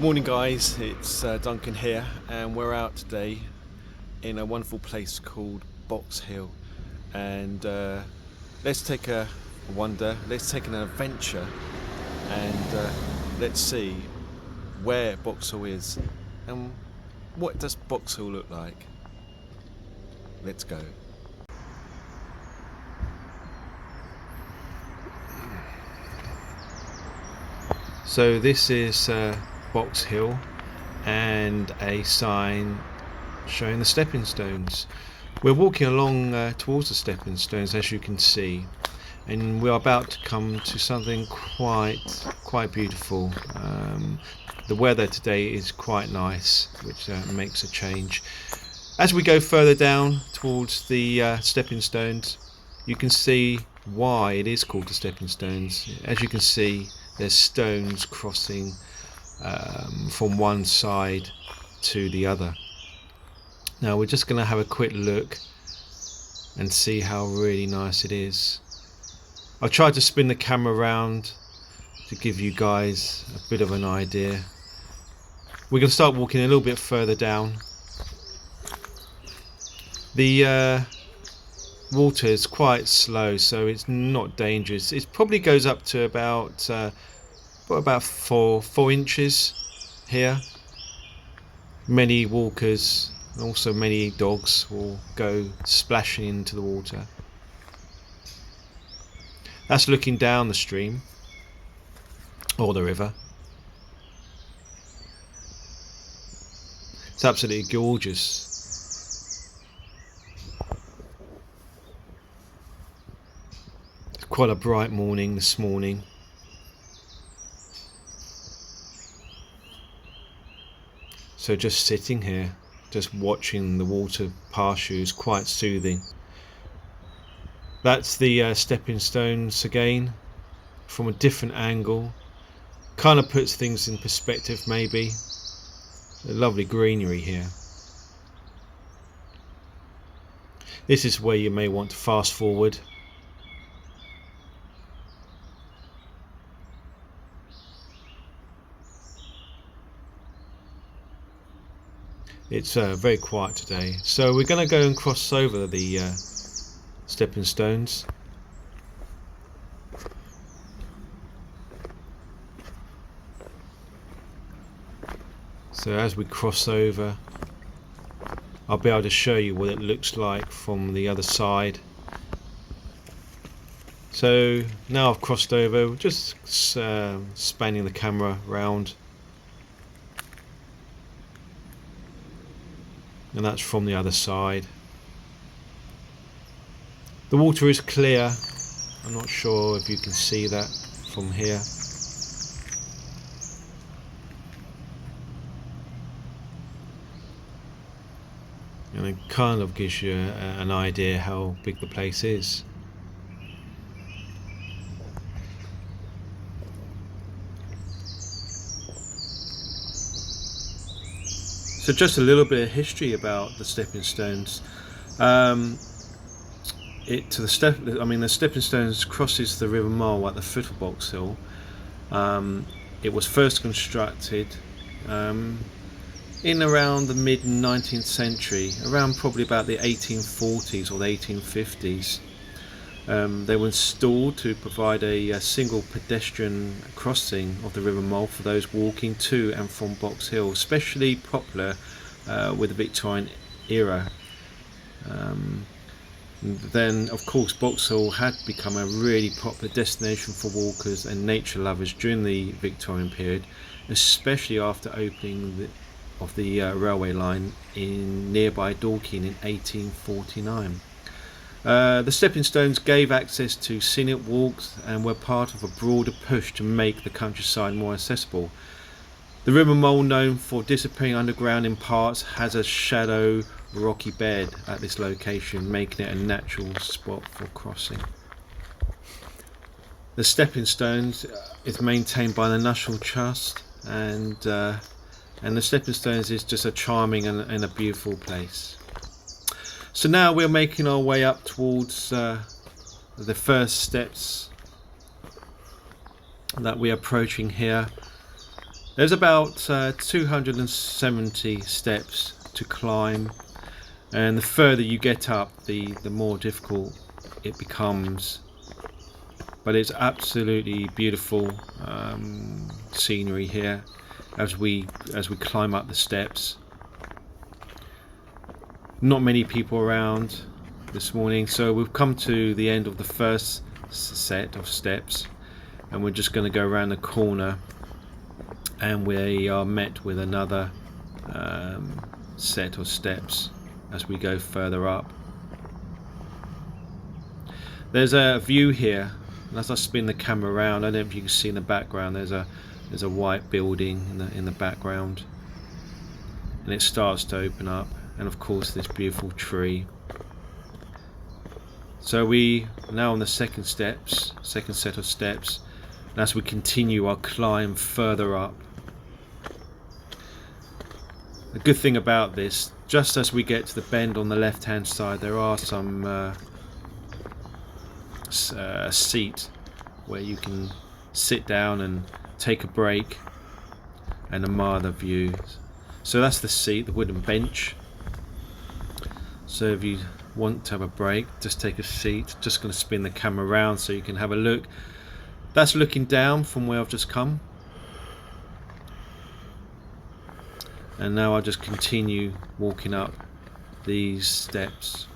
Morning guys, it's Duncan here and we're out today in a wonderful place called Boxhill, and let's take a wander, let's take an adventure, and let's see where Boxhill is and what does Boxhill look like. Let's go. So this is Boxhill and a sign showing the stepping stones. We're walking along towards the stepping stones, as you can see, and we're about to come to something quite beautiful. The weather today is quite nice, which makes a change. As we go further down towards the stepping stones, you can see why it is called the stepping stones. As you can see, there's stones crossing from one side to the other. Now we're just going to have a quick look and see how really nice it is. I tried to spin the camera around to give you guys a bit of an idea. We're going to start walking a little bit further down. The water is quite slow, so it's not dangerous. It probably goes up to about 4 inches here. Many walkers and also many dogs will go splashing into the water. That's looking down the stream or the river. It's absolutely gorgeous. It's quite a bright morning this morning. So just sitting here, just watching the water pass you is quite soothing. That's the stepping stones again, from a different angle. Kind of puts things in perspective maybe. The lovely greenery here. This is where you may want to fast forward. It's very quiet today, so we're going to go and cross over the stepping stones. So as we cross over, I'll be able to show you what it looks like from the other side. So now I've crossed over, just spanning the camera round. And that's from the other side. The water is clear. I'm not sure if you can see that from here. And it kind of gives you an idea how big the place is. So just a little bit of history about the stepping stones. The stepping stones crosses the River Mole at the foot of Boxhill. It was first constructed in around the mid 19th century, around probably about the 1840s or the 1850s. They were installed to provide a single pedestrian crossing of the River Mole for those walking to and from Boxhill, especially popular with the Victorian era. Then of course Boxhill had become a really popular destination for walkers and nature lovers during the Victorian period, especially after opening of the railway line in nearby Dorking in 1849. The stepping stones gave access to scenic walks and were part of a broader push to make the countryside more accessible. The River Mole, known for disappearing underground in parts, has a shallow rocky bed at this location, making it a natural spot for crossing. The stepping stones is maintained by the National Trust, and the stepping stones is just a charming and a beautiful place. So now we're making our way up towards the first steps that we're approaching here. There's about 270 steps to climb, and the further you get up, the more difficult it becomes. But it's absolutely beautiful scenery here as we climb up the steps. Not many people around this morning, so we've come to the end of the first set of steps, and we're just going to go around the corner, and we are met with another set of steps as we go further up. There's a view here, and as I spin the camera around, I don't know if you can see in the background, there's a white building in the background, and it starts to open up, and of course this beautiful tree. So we are now on the second set of steps, and as we continue our climb further up. The good thing about this, just as we get to the bend on the left hand side, there are some seat where you can sit down and take a break and admire the views. So that's the seat, the wooden bench. So if you want to have a break, just take a seat. Just going to spin the camera around so you can have a look. That's looking down from where I've just come, and now I'll just continue walking up these steps.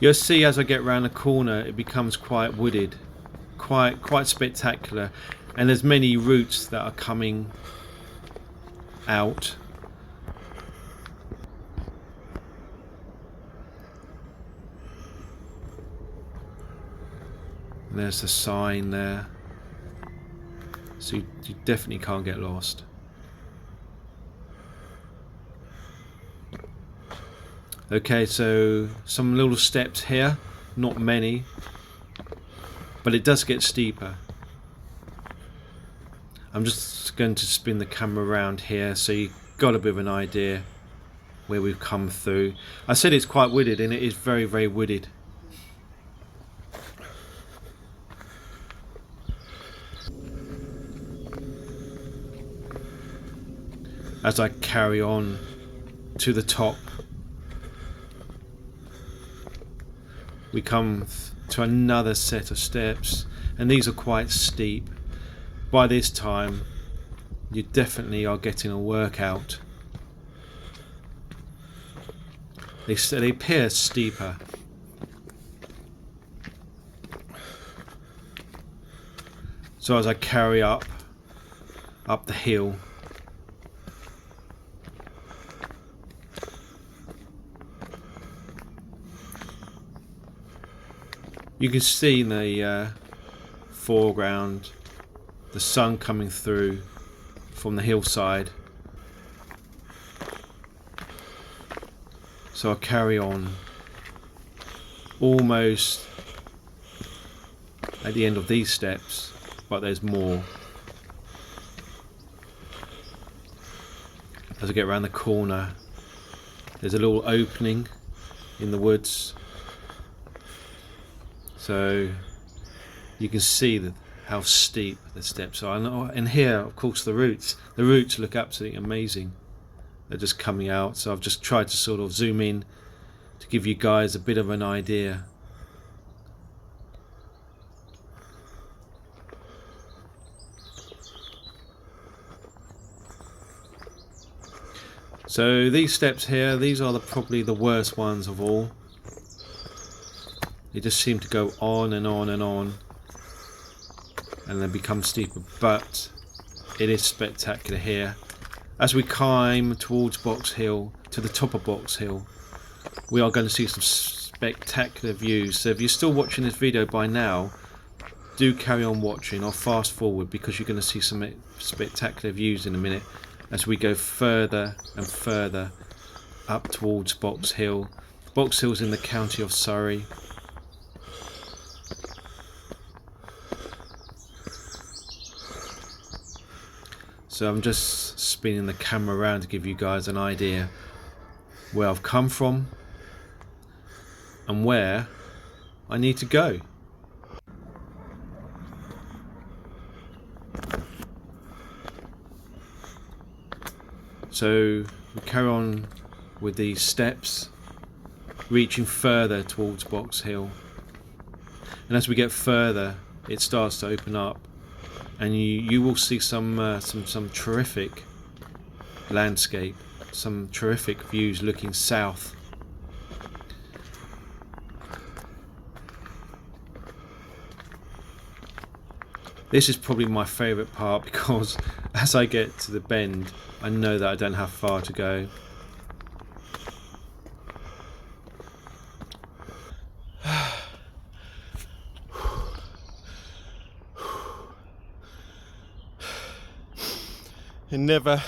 You'll see as I get around the corner it becomes quite wooded, quite spectacular, and there's many routes that are coming out. And there's the sign there, so you definitely can't get lost. Okay, so some little steps here, not many, but it does get steeper. I'm just going to spin the camera around here so you've got a bit of an idea where we've come through. I said it's quite wooded, and it is very, very wooded. As I carry on to the top, we come to another set of steps, and these are quite steep. By this time you definitely are getting a workout. They appear steeper. So as I carry up the hill, you can see in the foreground the sun coming through from the hillside. So I carry on almost at the end of these steps, but there's more. As I get around the corner, there's a little opening in the woods. So you can see how steep the steps are, and here of course the roots look absolutely amazing. They're just coming out, so I've just tried to sort of zoom in to give you guys a bit of an idea. So these steps here, these are probably the worst ones of all. They just seem to go on and on and on, and then become steeper, but it is spectacular here. As we climb towards Boxhill, to the top of Boxhill, we are going to see some spectacular views. So if you're still watching this video by now, do carry on watching. I'll fast forward because you're going to see some spectacular views in a minute as we go further and further up towards Boxhill. Boxhill's in the county of Surrey. So I'm just spinning the camera around to give you guys an idea where I've come from and where I need to go. So we carry on with these steps, reaching further towards Boxhill, and as we get further it starts to open up, and you will see some terrific landscape, some terrific views looking south. This is probably my favourite part, because as I get to the bend I know that I don't have far to go. It never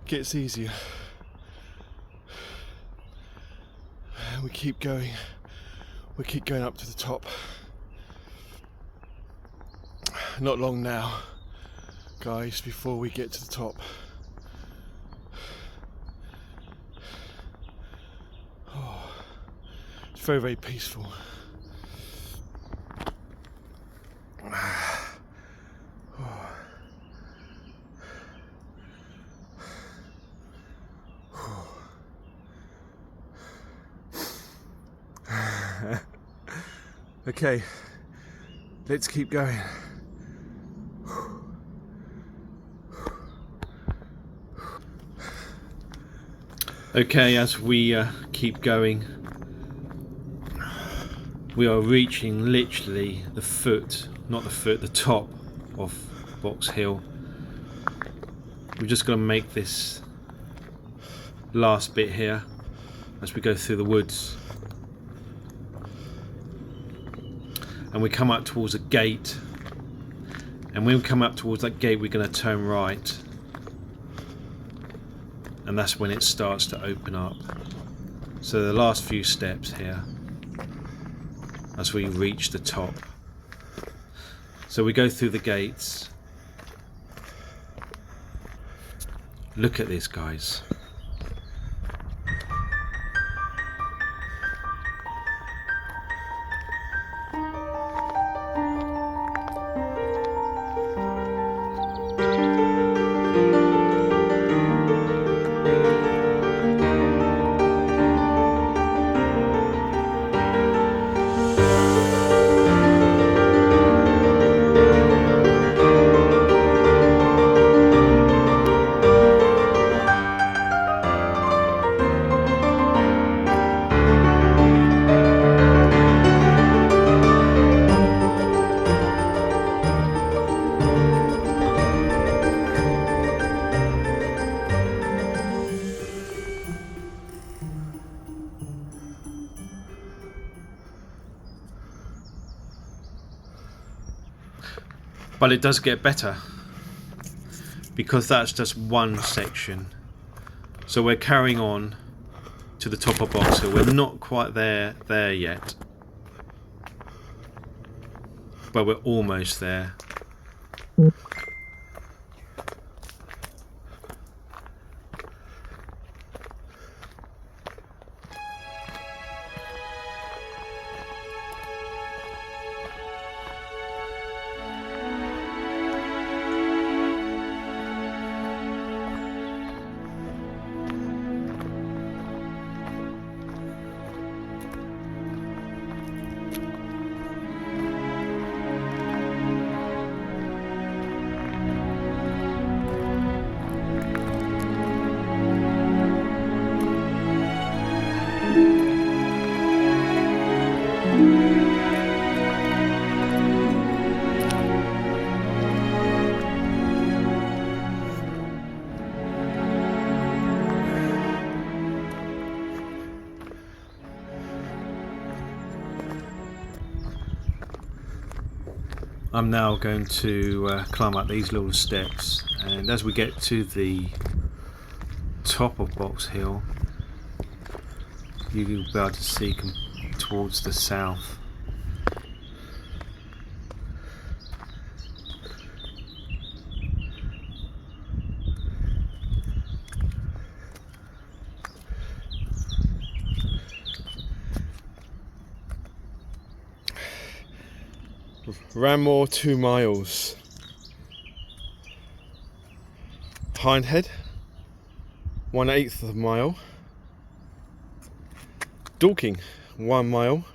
gets easier. We keep going. We keep going up to the top. Not long now, guys, before we get to the top. Oh, it's very, very peaceful. Okay, let's keep going. Okay, as we keep going, we are reaching literally the top of Boxhill. We're just going to make this last bit here as we go through the woods. And we come up towards a gate, and when we come up towards that gate we're going to turn right, and that's when it starts to open up. So the last few steps here as we reach the top. So we go through the gates. Look at this, guys. But it does get better, because that's just one section. So we're carrying on to the top of Boxhill. We're not quite there yet, but we're almost there. I'm now going to climb up these little steps, and as we get to the top of Boxhill, you'll be able to see towards the south. Ran more 2 miles. Hindhead, 1/8 of a mile. Dorking, 1 mile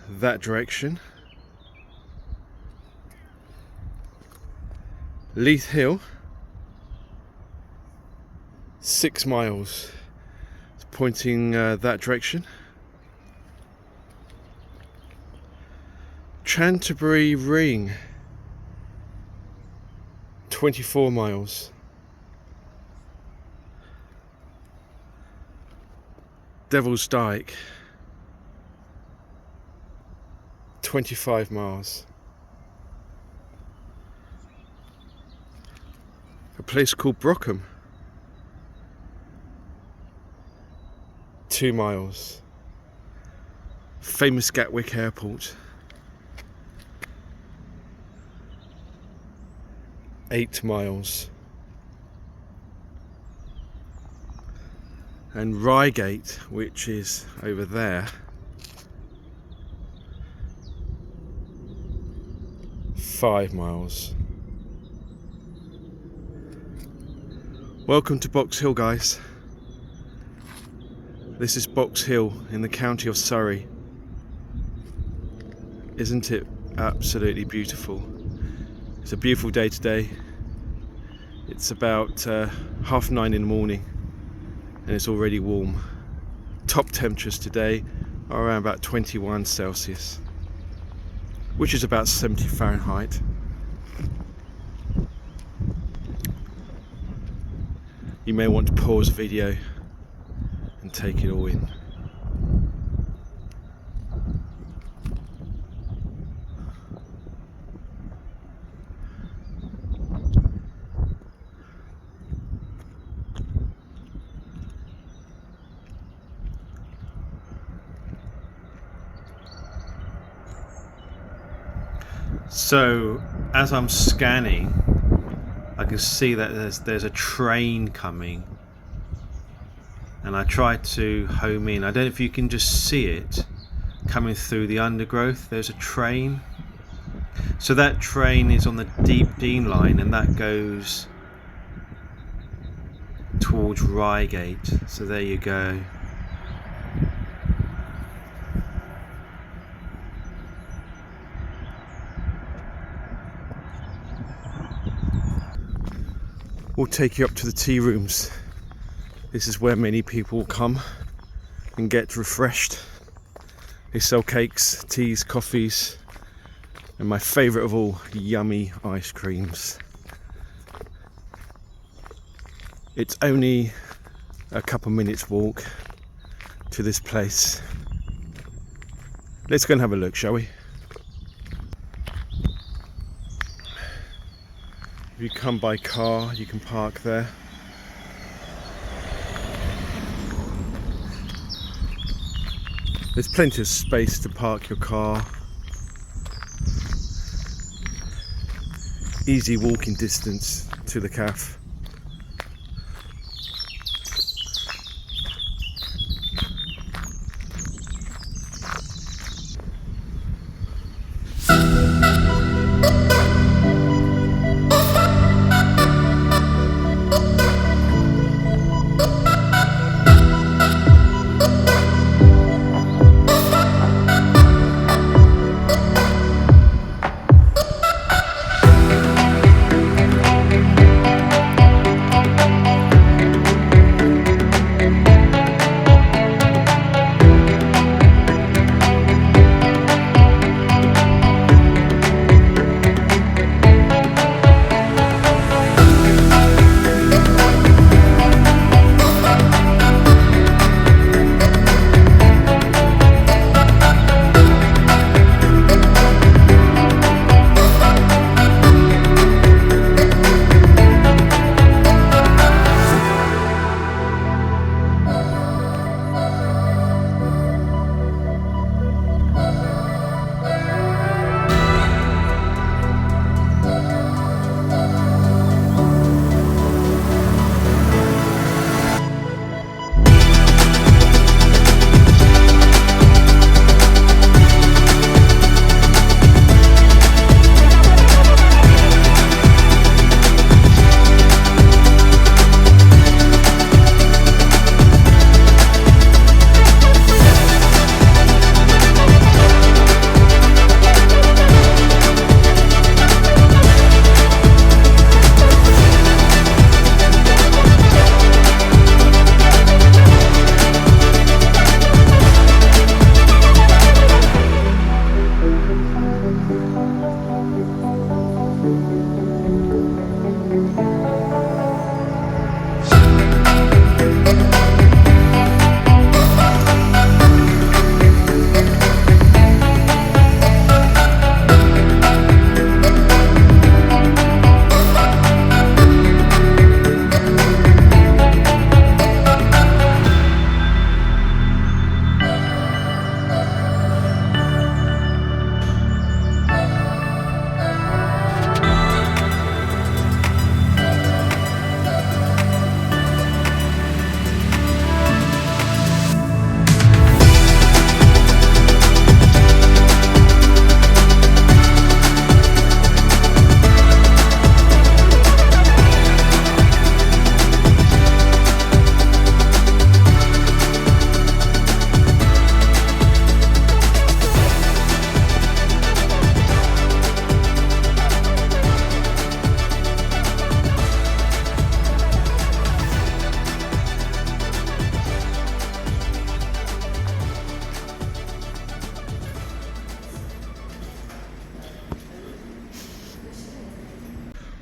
that direction. Leith Hill, 6 miles. It's pointing that direction. Chanterbury Ring, 24 miles. Devil's Dyke, 25 miles. A place called Brockham, 2 miles. Famous Gatwick Airport, 8 miles. And Reigate, which is over there, 5 miles. Welcome to Boxhill, guys. This is Boxhill in the county of Surrey. Isn't it absolutely beautiful? It's a beautiful day today. It's about 9:30 in the morning and it's already warm. Top temperatures today are around about 21 Celsius, which is about 70 Fahrenheit. You may want to pause the video and take it all in. So as I'm scanning, I can see that there's a train coming, and I tried to home in. I don't know if you can just see it coming through the undergrowth. There's a train. So that train is on the Dean line, and that goes towards Reigate. So there you go. We'll take you up to the tea rooms. This is where many people come and get refreshed. They sell cakes, teas, coffees, and my favourite of all, yummy ice creams. It's only a couple minutes walk to this place. Let's go and have a look, shall we? If you come by car, you can park there. There's plenty of space to park your car. Easy walking distance to the cafe.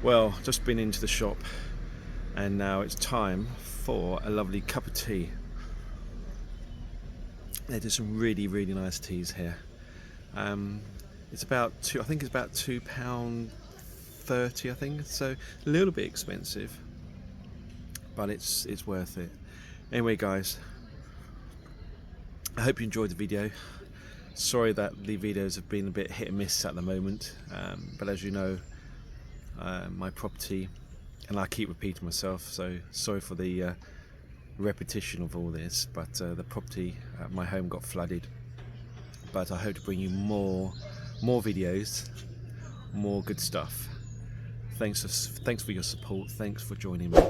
Well, just been into the shop and now it's time for a lovely cup of tea. They do some really nice teas here. It's about I think it's about £2.30, I think, so a little bit expensive, but it's worth it. Anyway guys, I hope you enjoyed the video. Sorry that the videos have been a bit hit and miss at the moment, but as you know, my property, and I keep repeating myself, so sorry for the repetition of all this, but the property at my home got flooded. But I hope to bring you more videos, more good stuff. Thanks for your support, thanks for joining me,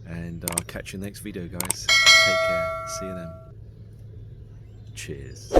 and I'll catch you in the next video guys. Take care, see you then. Cheers.